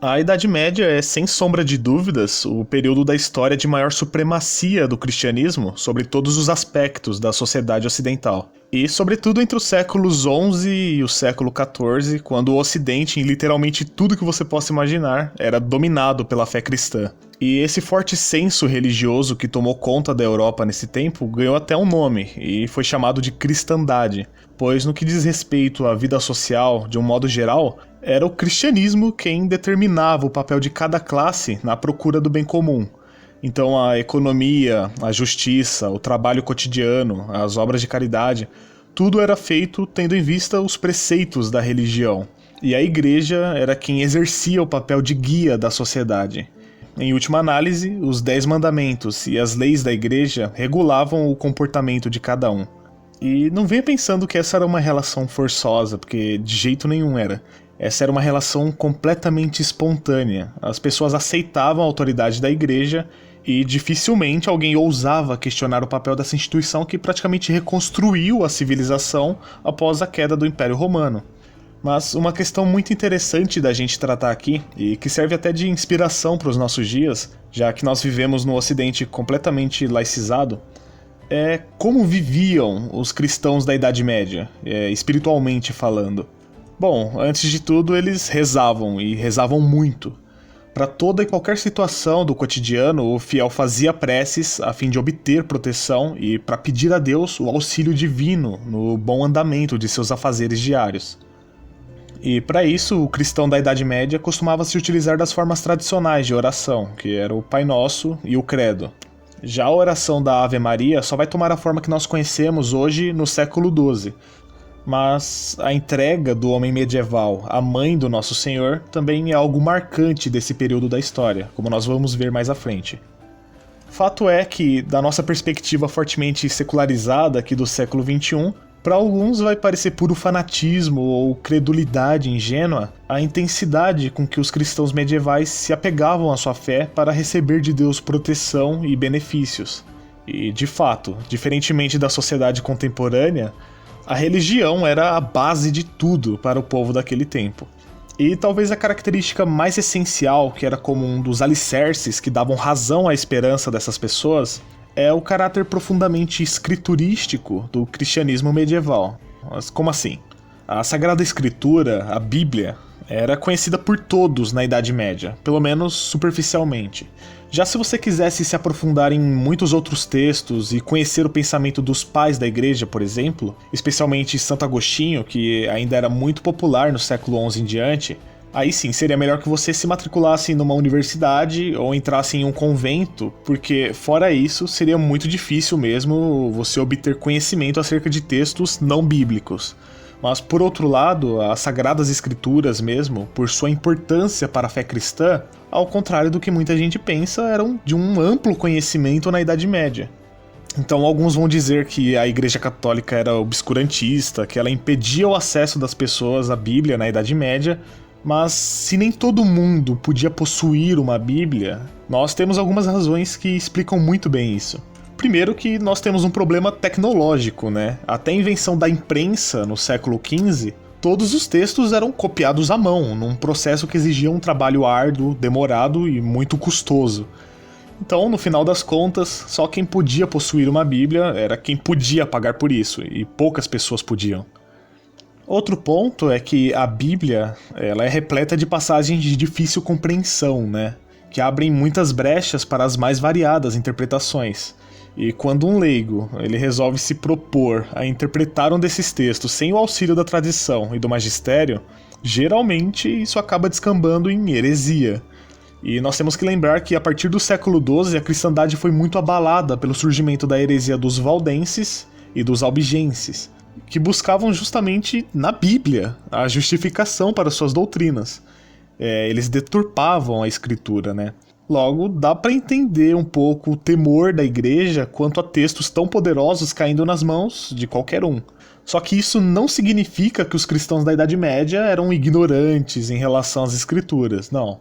A Idade Média é, sem sombra de dúvidas, o período da história de maior supremacia do cristianismo sobre todos os aspectos da sociedade ocidental. E, sobretudo, entre os séculos XI e o século XIV, quando o Ocidente, em literalmente tudo que você possa imaginar, era dominado pela fé cristã. E esse forte senso religioso que tomou conta da Europa nesse tempo ganhou até um nome, e foi chamado de cristandade, pois no que diz respeito à vida social, de um modo geral, era o cristianismo quem determinava o papel de cada classe na procura do bem comum. Então a economia, a justiça, o trabalho cotidiano, as obras de caridade, tudo era feito tendo em vista os preceitos da religião. E a igreja era quem exercia o papel de guia da sociedade. Em última análise, os 10 mandamentos e as leis da igreja regulavam o comportamento de cada um. E não venha pensando que essa era uma relação forçosa, porque de jeito nenhum era. Essa era uma relação completamente espontânea. As pessoas aceitavam a autoridade da igreja e dificilmente alguém ousava questionar o papel dessa instituição que praticamente reconstruiu a civilização após a queda do Império Romano. Mas uma questão muito interessante da gente tratar aqui, e que serve até de inspiração para os nossos dias, já que nós vivemos no Ocidente completamente laicizado, é como viviam os cristãos da Idade Média, espiritualmente falando. Bom, antes de tudo eles rezavam, e rezavam muito. Para toda e qualquer situação do cotidiano, o fiel fazia preces a fim de obter proteção e para pedir a Deus o auxílio divino no bom andamento de seus afazeres diários. E para isso, o cristão da Idade Média costumava se utilizar das formas tradicionais de oração, que era o Pai Nosso e o Credo. Já a oração da Ave Maria só vai tomar a forma que nós conhecemos hoje no século XII, mas a entrega do homem medieval à mãe do Nosso Senhor também é algo marcante desse período da história, como nós vamos ver mais à frente. Fato é que, da nossa perspectiva fortemente secularizada aqui do século XXI, para alguns vai parecer puro fanatismo ou credulidade ingênua a intensidade com que os cristãos medievais se apegavam à sua fé para receber de Deus proteção e benefícios. E, de fato, diferentemente da sociedade contemporânea, a religião era a base de tudo para o povo daquele tempo. E talvez a característica mais essencial, que era como um dos alicerces que davam razão à esperança dessas pessoas, é o caráter profundamente escriturístico do cristianismo medieval. Mas como assim? A Sagrada Escritura, a Bíblia, era conhecida por todos na Idade Média, pelo menos superficialmente. Já se você quisesse se aprofundar em muitos outros textos e conhecer o pensamento dos pais da igreja, por exemplo, especialmente Santo Agostinho, que ainda era muito popular no século XI em diante, aí sim, seria melhor que você se matriculasse numa universidade ou entrasse em um convento, porque fora isso, seria muito difícil mesmo você obter conhecimento acerca de textos não bíblicos. Mas, por outro lado, as Sagradas Escrituras mesmo, por sua importância para a fé cristã, ao contrário do que muita gente pensa, eram de um amplo conhecimento na Idade Média. Então alguns vão dizer que a Igreja Católica era obscurantista, que ela impedia o acesso das pessoas à Bíblia na Idade Média, mas se nem todo mundo podia possuir uma Bíblia, nós temos algumas razões que explicam muito bem isso. Primeiro que nós temos um problema tecnológico, né? Até a invenção da imprensa no século XV, todos os textos eram copiados à mão, num processo que exigia um trabalho árduo, demorado e muito custoso. Então, no final das contas, só quem podia possuir uma Bíblia era quem podia pagar por isso, e poucas pessoas podiam. Outro ponto é que a Bíblia ela é repleta de passagens de difícil compreensão, né? Que abrem muitas brechas para as mais variadas interpretações. E quando um leigo ele resolve se propor a interpretar um desses textos sem o auxílio da tradição e do magistério, geralmente isso acaba descambando em heresia. E nós temos que lembrar que a partir do século XII a cristandade foi muito abalada pelo surgimento da heresia dos valdenses e dos albigenses, que buscavam justamente na Bíblia a justificação para suas doutrinas. Eles deturpavam a escritura, né? Logo, dá para entender um pouco o temor da igreja quanto a textos tão poderosos caindo nas mãos de qualquer um. Só que isso não significa que os cristãos da Idade Média eram ignorantes em relação às escrituras, não.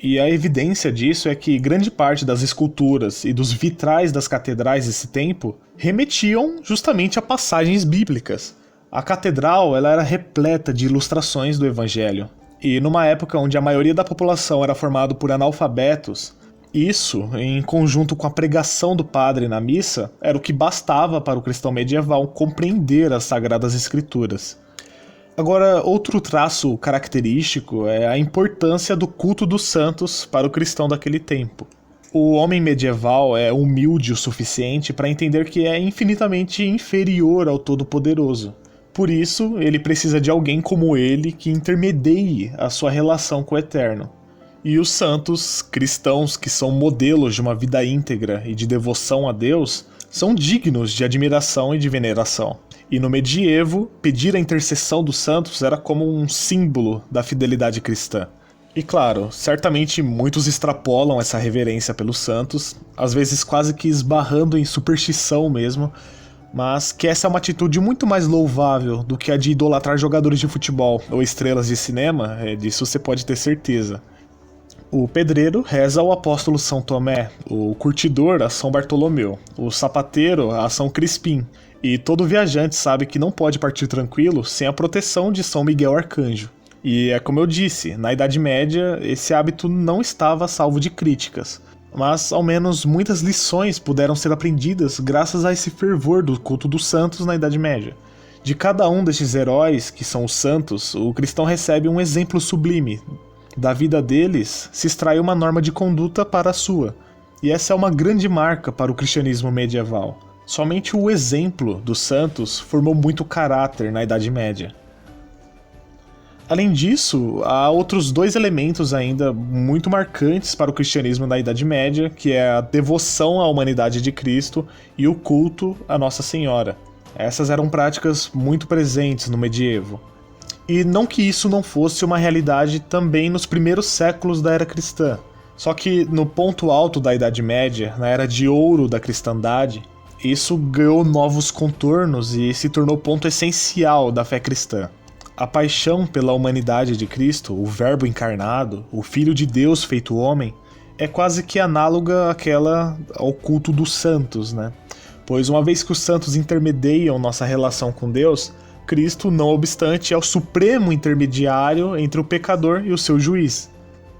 E a evidência disso é que grande parte das esculturas e dos vitrais das catedrais desse tempo remetiam justamente a passagens bíblicas. A catedral ela era repleta de ilustrações do Evangelho. E numa época onde a maioria da população era formada por analfabetos, isso, em conjunto com a pregação do padre na missa, era o que bastava para o cristão medieval compreender as Sagradas Escrituras. Agora, outro traço característico é a importância do culto dos santos para o cristão daquele tempo. O homem medieval é humilde o suficiente para entender que é infinitamente inferior ao Todo-Poderoso. Por isso, ele precisa de alguém como ele que intermedie a sua relação com o Eterno. E os santos cristãos, que são modelos de uma vida íntegra e de devoção a Deus, são dignos de admiração e de veneração. E no medievo, pedir a intercessão dos santos era como um símbolo da fidelidade cristã. E claro, certamente muitos extrapolam essa reverência pelos santos, às vezes quase que esbarrando em superstição mesmo, mas que essa é uma atitude muito mais louvável do que a de idolatrar jogadores de futebol ou estrelas de cinema, disso você pode ter certeza. O pedreiro reza ao apóstolo São Tomé, o curtidor a São Bartolomeu, o sapateiro a São Crispim, e todo viajante sabe que não pode partir tranquilo sem a proteção de São Miguel Arcanjo. E é como eu disse, na Idade Média esse hábito não estava salvo de críticas, mas ao menos muitas lições puderam ser aprendidas graças a esse fervor do culto dos santos na Idade Média. De cada um destes heróis, que são os santos, o cristão recebe um exemplo sublime. Da vida deles se extrai uma norma de conduta para a sua, e essa é uma grande marca para o cristianismo medieval. Somente o exemplo dos santos formou muito caráter na Idade Média. Além disso, há outros dois elementos ainda muito marcantes para o cristianismo na Idade Média, que é a devoção à humanidade de Cristo e o culto à Nossa Senhora. Essas eram práticas muito presentes no medievo. E não que isso não fosse uma realidade também nos primeiros séculos da era cristã. Só que no ponto alto da Idade Média, na era de ouro da cristandade, isso ganhou novos contornos e se tornou ponto essencial da fé cristã. A paixão pela humanidade de Cristo, o Verbo encarnado, o Filho de Deus feito homem, é quase que análoga àquela ao culto dos santos, né? Pois uma vez que os santos intermediam nossa relação com Deus, Cristo, não obstante, é o supremo intermediário entre o pecador e o seu juiz.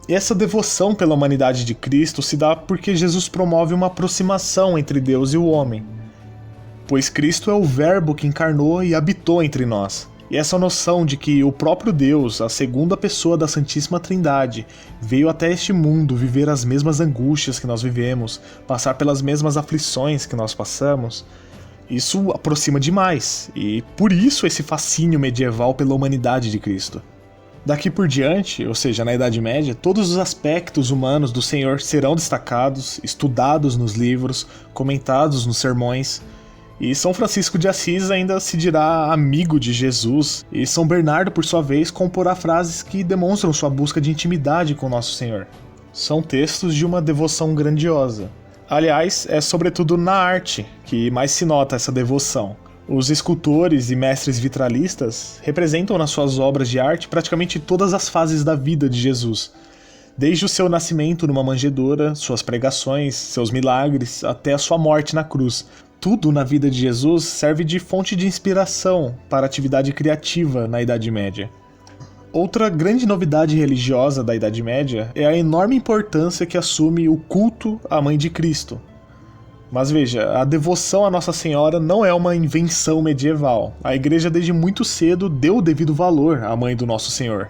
E essa devoção pela humanidade de Cristo se dá porque Jesus promove uma aproximação entre Deus e o homem. Pois Cristo é o Verbo que encarnou e habitou entre nós. E essa noção de que o próprio Deus, a segunda pessoa da Santíssima Trindade, veio até este mundo viver as mesmas angústias que nós vivemos, passar pelas mesmas aflições que nós passamos, isso aproxima demais, e por isso esse fascínio medieval pela humanidade de Cristo. Daqui por diante, ou seja, na Idade Média, todos os aspectos humanos do Senhor serão destacados, estudados nos livros, comentados nos sermões, e São Francisco de Assis ainda se dirá amigo de Jesus, e São Bernardo, por sua vez, comporá frases que demonstram sua busca de intimidade com Nosso Senhor. São textos de uma devoção grandiosa. Aliás, é sobretudo na arte que mais se nota essa devoção. Os escultores e mestres vitralistas representam nas suas obras de arte praticamente todas as fases da vida de Jesus, desde o seu nascimento numa manjedoura, suas pregações, seus milagres, até a sua morte na cruz. Tudo na vida de Jesus serve de fonte de inspiração para a atividade criativa na Idade Média. Outra grande novidade religiosa da Idade Média é a enorme importância que assume o culto à Mãe de Cristo. Mas veja, a devoção à Nossa Senhora não é uma invenção medieval. A Igreja desde muito cedo deu o devido valor à Mãe do Nosso Senhor.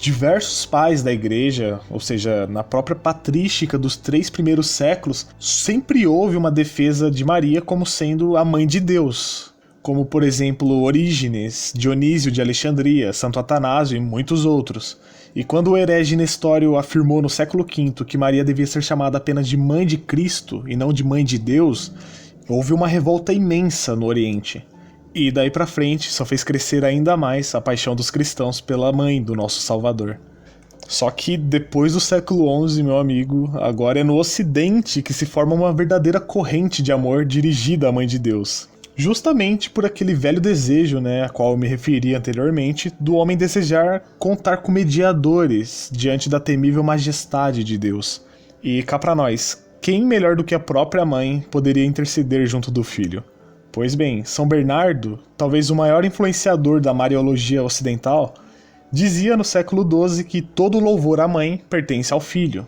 Diversos pais da Igreja, ou seja, na própria patrística dos 3 primeiros séculos, sempre houve uma defesa de Maria como sendo a Mãe de Deus. Como, por exemplo, Orígenes, Dionísio de Alexandria, Santo Atanásio e muitos outros. E quando o herege Nestório afirmou no século V que Maria devia ser chamada apenas de Mãe de Cristo e não de Mãe de Deus, houve uma revolta imensa no Oriente. E daí pra frente só fez crescer ainda mais a paixão dos cristãos pela Mãe do nosso Salvador. Só que depois do século XI, meu amigo, agora é no Ocidente que se forma uma verdadeira corrente de amor dirigida à Mãe de Deus. Justamente por aquele velho desejo, a qual eu me referi anteriormente, do homem desejar contar com mediadores diante da temível majestade de Deus. E cá pra nós, quem melhor do que a própria mãe poderia interceder junto do filho? Pois bem, São Bernardo, talvez o maior influenciador da Mariologia ocidental, dizia no século XII que todo louvor à mãe pertence ao filho.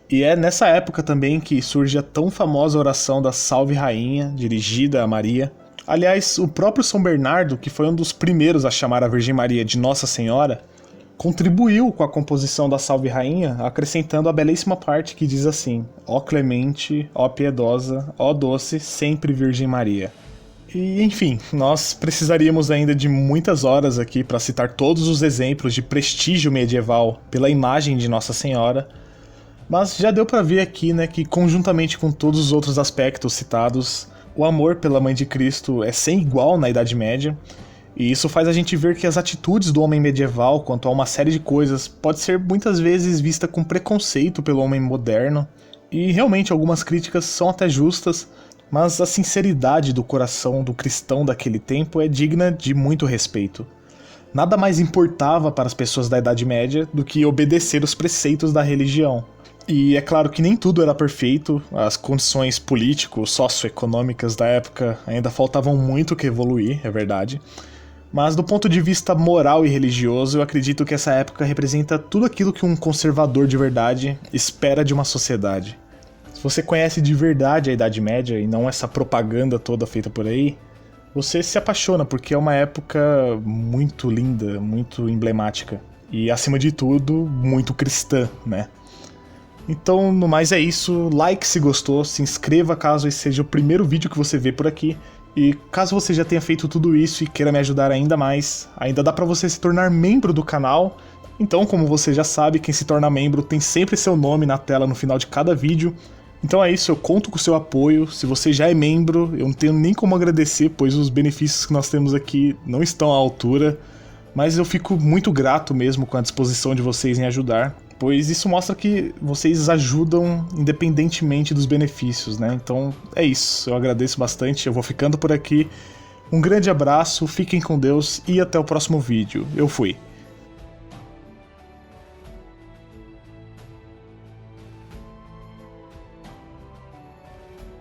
E é nessa época também que surge a tão famosa oração da Salve Rainha, dirigida a Maria. Aliás, o próprio São Bernardo, que foi um dos primeiros a chamar a Virgem Maria de Nossa Senhora, contribuiu com a composição da Salve Rainha, acrescentando a belíssima parte que diz assim: ó clemente, ó piedosa, ó doce, sempre Virgem Maria. E enfim, nós precisaríamos ainda de muitas horas aqui para citar todos os exemplos de prestígio medieval pela imagem de Nossa Senhora, mas já deu para ver aqui, né, que conjuntamente com todos os outros aspectos citados, o amor pela Mãe de Cristo é sem igual na Idade Média, e isso faz a gente ver que as atitudes do homem medieval quanto a uma série de coisas pode ser muitas vezes vista com preconceito pelo homem moderno, e realmente algumas críticas são até justas, mas a sinceridade do coração do cristão daquele tempo é digna de muito respeito. Nada mais importava para as pessoas da Idade Média do que obedecer os preceitos da religião. E é claro que nem tudo era perfeito, as condições político-socioeconômicas da época ainda faltavam muito que evoluir, é verdade. Mas do ponto de vista moral e religioso, eu acredito que essa época representa tudo aquilo que um conservador de verdade espera de uma sociedade. Se você conhece de verdade a Idade Média e não essa propaganda toda feita por aí, você se apaixona porque é uma época muito linda, muito emblemática e, acima de tudo, muito cristã, né? Então, no mais é isso, like se gostou, se inscreva caso esse seja o primeiro vídeo que você vê por aqui, e caso você já tenha feito tudo isso e queira me ajudar ainda mais, ainda dá pra você se tornar membro do canal. Então, como você já sabe, quem se torna membro tem sempre seu nome na tela no final de cada vídeo. Então é isso, eu conto com o seu apoio. Se você já é membro, eu não tenho nem como agradecer, pois os benefícios que nós temos aqui não estão à altura, mas eu fico muito grato mesmo com a disposição de vocês em ajudar, pois isso mostra que vocês ajudam independentemente dos benefícios, né? Então é isso, eu agradeço bastante, eu vou ficando por aqui. Um grande abraço, fiquem com Deus e até o próximo vídeo. Eu fui.